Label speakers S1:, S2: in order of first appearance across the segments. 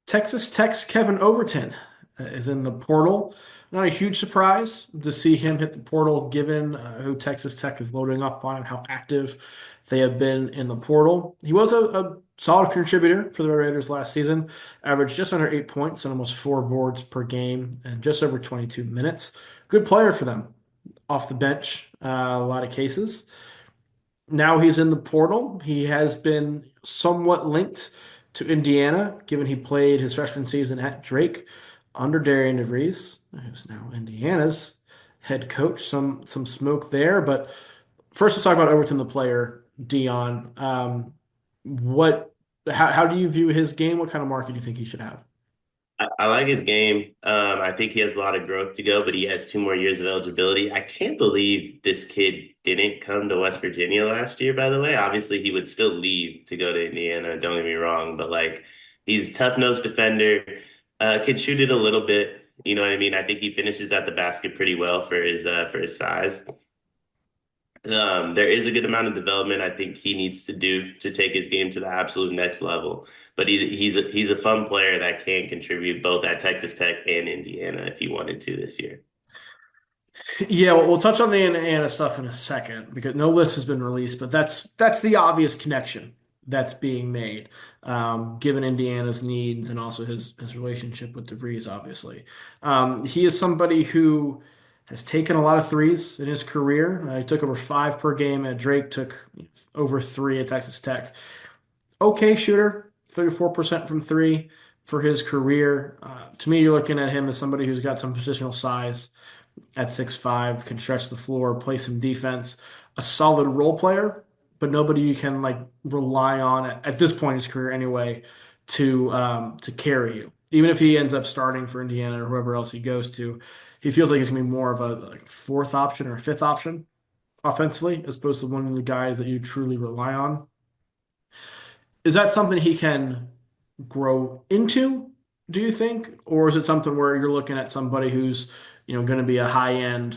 S1: Texas Tech's Kevin Overton is in the portal. Not a huge surprise to see him hit the portal, given who Texas Tech is loading up on and how active they have been in the portal. He was a solid contributor for the Red Raiders last season, averaged just under 8 points and almost 4 boards per game and just over 22 minutes. Good player for them off the bench, a lot of cases. Now he's in the portal. He has been somewhat linked to Indiana, given he played his freshman season at Drake under Darian DeVries, who's now Indiana's head coach. Some smoke there, but first let's talk about Overton, the player, Dion. What, how do you view his game? What kind of market do you think he should have?
S2: I like his game. I think he has a lot of growth to go, but he has 2 more years of eligibility. I can't believe this kid didn't come to West Virginia last year, by the way. Obviously, he would still leave to go to Indiana, don't get me wrong, but like he's tough-nosed defender, can shoot it a little bit. You know what I mean? I think he finishes at the basket pretty well for his size. There is a good amount of development I think he needs to do to take his game to the absolute next level. But he's a fun player that can contribute both at Texas Tech and Indiana if he wanted to this year.
S1: Yeah, well, we'll touch on the Indiana stuff in a second because no list has been released, but that's the obvious connection that's being made, given Indiana's needs and also his relationship with DeVries, obviously. He is somebody who has taken a lot of threes in his career. He took over 5 per game at Drake, took over 3 at Texas Tech. Okay shooter, 34% from three for his career. To me, you're looking at him as somebody who's got some positional size at 6'5", can stretch the floor, play some defense, a solid role player, but nobody you can like rely on at this point in his career anyway to carry you. Even if he ends up starting for Indiana or whoever else he goes to, he feels like he's gonna be more of a like fourth option or a fifth option offensively, as opposed to one of the guys that you truly rely on. Is that something he can grow into, do you think? Or is it something where you're looking at somebody who's, going to be a high-end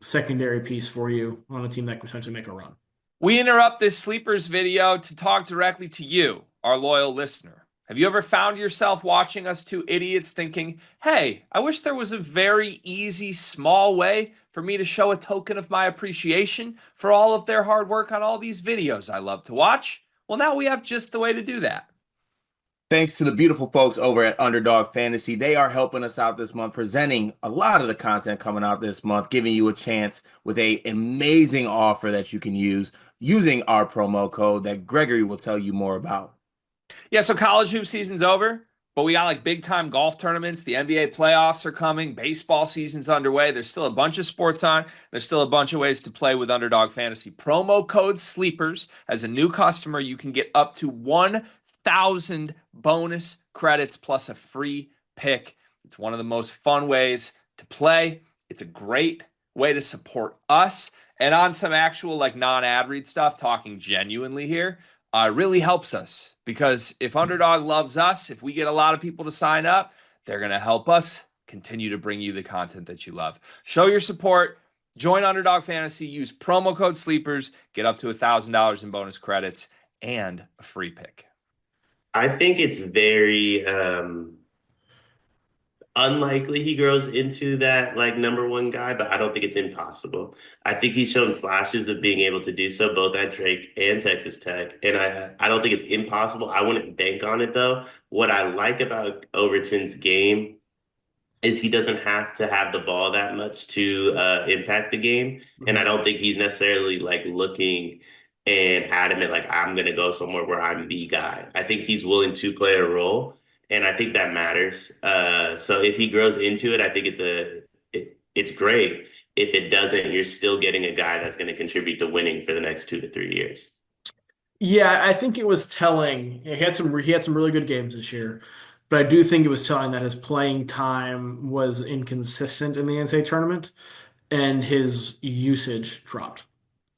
S1: secondary piece for you on a team that could potentially make a run?
S3: We interrupt this sleepers video to talk directly to you, our loyal listener. Have you ever found yourself watching us two idiots thinking, hey, I wish there was a very easy, small way for me to show a token of my appreciation for all of their hard work on all these videos I love to watch? Well, now we have just the way to do that.
S4: Thanks to the beautiful folks over at Underdog Fantasy. They are helping us out this month, presenting a lot of the content coming out this month, giving you a chance with a amazing offer that you can use using our promo code that Gregory will tell you more about.
S3: Yeah, so college hoop season's over, but we got like big time golf tournaments. The NBA playoffs are coming. Baseball season's underway. There's still a bunch of sports on. There's still a bunch of ways to play with Underdog Fantasy. Promo code SLEEPERS. As a new customer, you can get up to 1,000 bonus credits plus a free pick. It's one of the most fun ways to play. It's a great way to support us. And on some actual like non-ad read stuff, talking genuinely here, really helps us because if Underdog loves us, if we get a lot of people to sign up, they're going to help us continue to bring you the content that you love. Show your support. Join Underdog Fantasy. Use promo code SLEEPERS. Get up to $1,000 in bonus credits and a free pick.
S2: I think it's very unlikely he grows into that like number one guy, but I don't think it's impossible. I think he's shown flashes of being able to do so both at Drake and Texas Tech, and I don't think it's impossible. I wouldn't bank on it though. What I like about Overton's game is he doesn't have to have the ball that much to impact the game, and I
S1: Mhm.
S2: don't think he's necessarily like looking and adamant like I'm gonna go somewhere where I'm the guy. I think he's willing to play a role, and I think that matters. So if he grows into it, I think it's great. If it doesn't, you're still getting a guy that's going to contribute to winning for the next 2 to 3 years.
S1: Yeah, I think it was telling. He had some really good games this year, but I do think it was telling that his playing time was inconsistent in the NCAA tournament and his usage dropped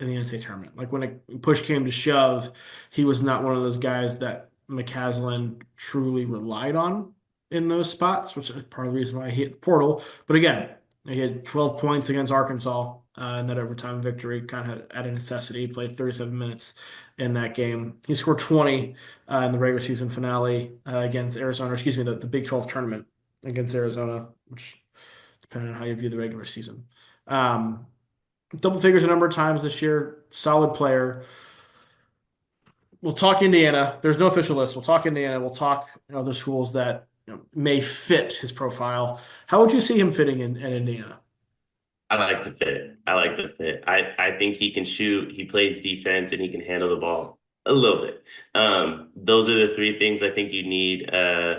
S1: in the NCAA tournament. Like when push came to shove, he was not one of those guys that McCaslin truly relied on in those spots, which is part of the reason why he hit the portal. But again, He had 12 points against Arkansas in that overtime victory, kind of at a necessity. He played 37 minutes in that game. He scored 20 in the regular season finale against Arizona, excuse me, the Big 12 tournament against Arizona, which depending on how you view the regular season. Um, Double figures a number of times this year. Solid player. We'll talk Indiana. There's no official list. We'll talk Indiana. We'll talk other schools that may fit his profile. How would you see him fitting in at Indiana?
S2: I like the fit. I like the fit. I think he can shoot, he plays defense, and he can handle the ball a little bit. Those are the three things I think you need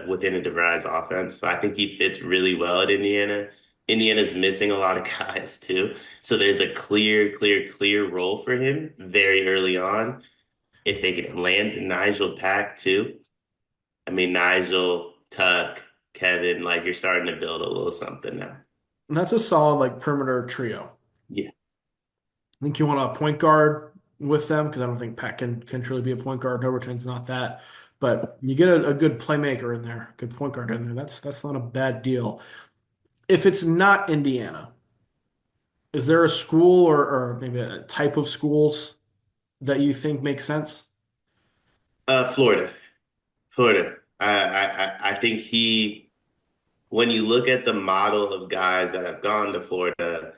S2: within a DeVries offense. So I think he fits really well at Indiana. Indiana's missing a lot of guys too. So there's a clear role for him very early on. If they can land Nigel Pack too. I mean, Nigel, Tuck, Kevin, like you're starting to build a little something now.
S1: And that's a solid like perimeter trio.
S2: Yeah.
S1: I think you want a point guard with them because I don't think Pat can truly be a point guard. Overton's not that. But you get a good playmaker in there, good point guard in there. That's not a bad deal. If it's not Indiana, is there a school or maybe a type of schools that you think makes sense?
S2: Florida. Florida. I think when you look at the model of guys that have gone to Florida,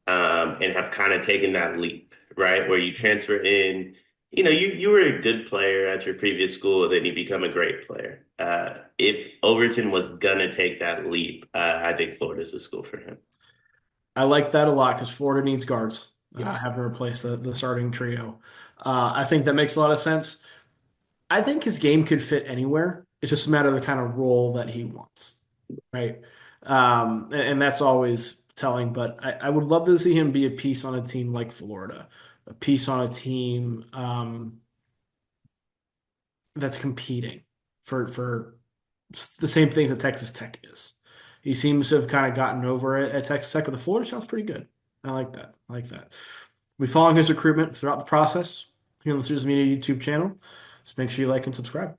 S2: and have kind of taken that leap, right? Where you transfer in, you were a good player at your previous school, then you become a great player. If Overton was gonna take that leap, I think Florida's a school for him.
S1: I like that a lot because Florida needs guards.
S2: Yes.
S1: Having to replace the starting trio. I think that makes a lot of sense. I think his game could fit anywhere. It's just a matter of the kind of role that he wants, right? And that's always telling. But I would love to see him be a piece on a team like Florida, a piece on a team that's competing for the same things that Texas Tech is. He seems to have kind of gotten over it at Texas Tech, but the Florida sounds pretty good. I like that. I like that. We following his recruitment throughout the process here on the Susan Media YouTube channel. Just make sure you like and subscribe.